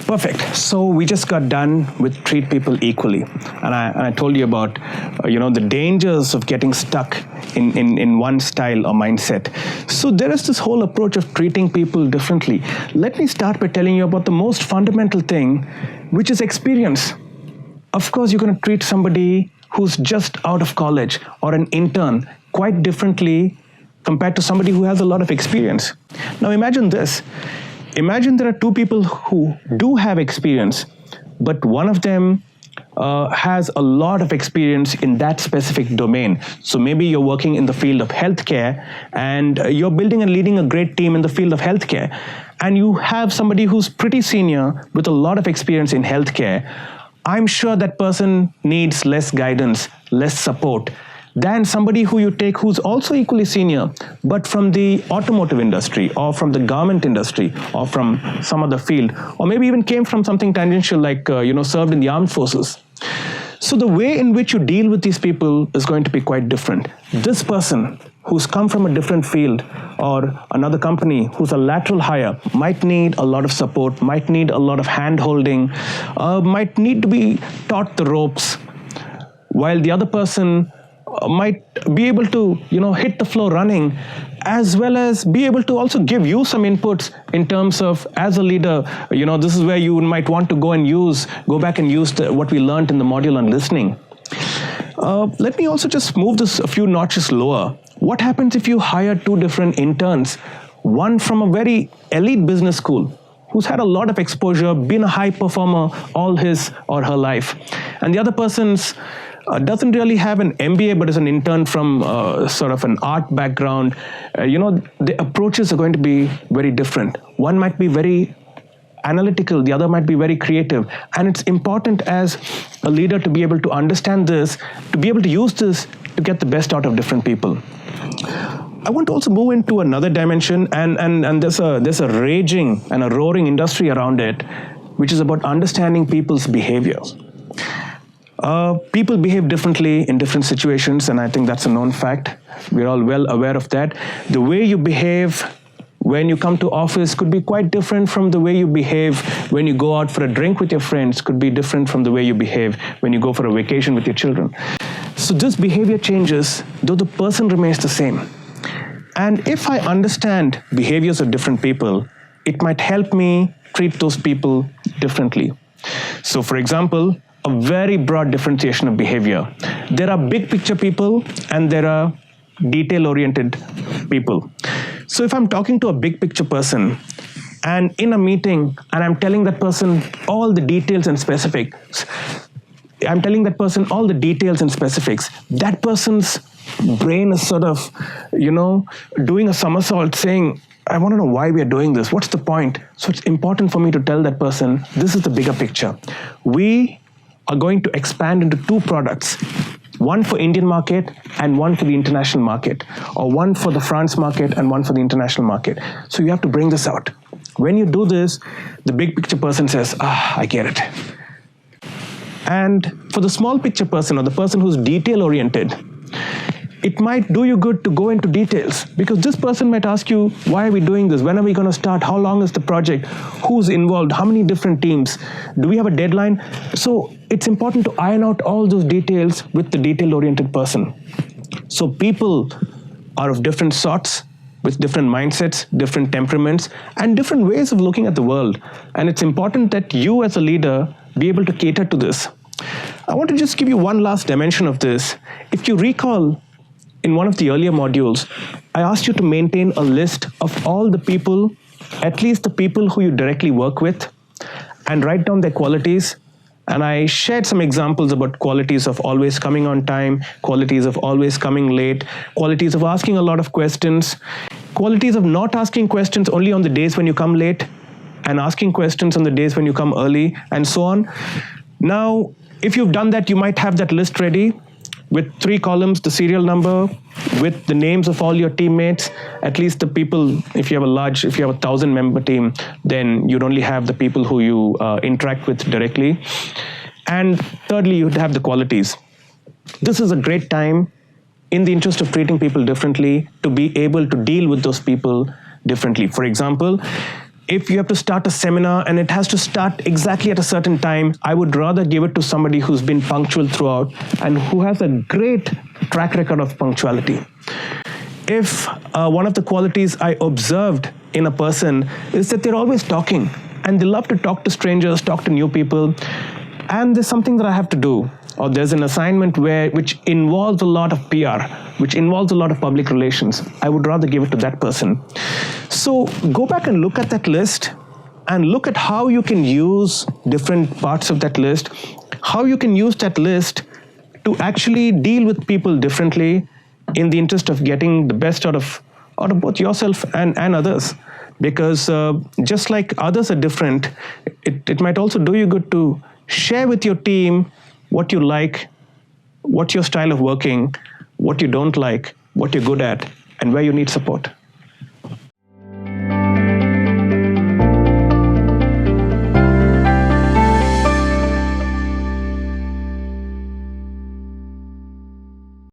Perfect. So we just got done with treat people equally, and I told you about the dangers of getting stuck in one style or mindset. So there is this whole approach of treating people differently. Let me start by telling you about the most fundamental thing, which is experience. Of course, you're going to treat somebody who's just out of college or an intern quite differently compared to somebody who has a lot of experience. Now imagine this. Imagine there are two people who do have experience, but one of them has a lot of experience in that specific domain. So maybe you're working in the field of healthcare and you're building and leading a great team in the field of healthcare. And you have somebody who's pretty senior with a lot of experience in healthcare. I'm sure that person needs less guidance, less support than somebody who you take who's also equally senior, but from the automotive industry or from the garment industry or from some other field, or maybe even came from something tangential like, served in the armed forces. So the way in which you deal with these people is going to be quite different. This person who's come from a different field or another company who's a lateral hire might need a lot of support, might need a lot of hand-holding, might need to be taught the ropes, while the other person might be able to, hit the floor running, as well as be able to also give you some inputs in terms of, as a leader, this is where you might want to go back and use what we learned in the module on listening. Let me also just move this a few notches lower. What happens if you hire two different interns, one from a very elite business school, who's had a lot of exposure, been a high performer all his or her life, and the other person's doesn't really have an MBA, but is an intern from sort of an art background. The approaches are going to be very different. One might be very analytical, the other might be very creative. And it's important as a leader to be able to understand this, to be able to use this to get the best out of different people. I want to also move into another dimension, and there's a raging and a roaring industry around it, which is about understanding people's behavior. People behave differently in different situations, and I think that's a known fact. We're all well aware of that. The way you behave when you come to office could be quite different from the way you behave when you go out for a drink with your friends, could be different from the way you behave when you go for a vacation with your children. So this behavior changes, though the person remains the same. And if I understand behaviors of different people, it might help me treat those people differently. So for example, a very broad differentiation of behavior. There are big picture people and there are detail-oriented people. So if I'm talking to a big picture person and in a meeting and I'm telling that person all the details and specifics, that person's brain is sort of, doing a somersault saying, I want to know why we are doing this. What's the point? So it's important for me to tell that person, this is the bigger picture. We are going to expand into two products, one for Indian market and one for the international market, or one for the France market and one for the international market. So you have to bring this out. When you do this, the big picture person says, I get it. And for the small picture person or the person who's detail oriented, it might do you good to go into details, because this person might ask you, why are we doing this? When are we going to start? How long is the project? Who's involved? How many different teams? Do we have a deadline? So it's important to iron out all those details with the detail-oriented person. So people are of different sorts, with different mindsets, different temperaments, and different ways of looking at the world. And it's important that you as a leader be able to cater to this. I want to just give you one last dimension of this. If you recall, in one of the earlier modules, I asked you to maintain a list of all the people, at least the people who you directly work with, and write down their qualities. And I shared some examples about qualities of always coming on time, qualities of always coming late, qualities of asking a lot of questions, qualities of not asking questions only on the days when you come late, and asking questions on the days when you come early, and so on. Now, if you've done that, you might have that list ready with 3 columns, the serial number, with the names of all your teammates, at least the people, if you have a 1,000-member team, then you'd only have the people who you interact with directly. And thirdly, you'd have the qualities. This is a great time, in the interest of treating people differently, to be able to deal with those people differently. For example, if you have to start a seminar and it has to start exactly at a certain time, I would rather give it to somebody who's been punctual throughout and who has a great track record of punctuality. If one of the qualities I observed in a person is that they're always talking and they love to talk to strangers, talk to new people, and there's something that I have to do, or there's an assignment which involves a lot of PR, which involves a lot of public relations, I would rather give it to that person. So go back and look at that list and look at how you can use different parts of that list, how you can use that list to actually deal with people differently in the interest of getting the best out of both yourself and others. Because just like others are different, it might also do you good to share with your team what you like, what's your style of working, what you don't like, what you're good at, and where you need support.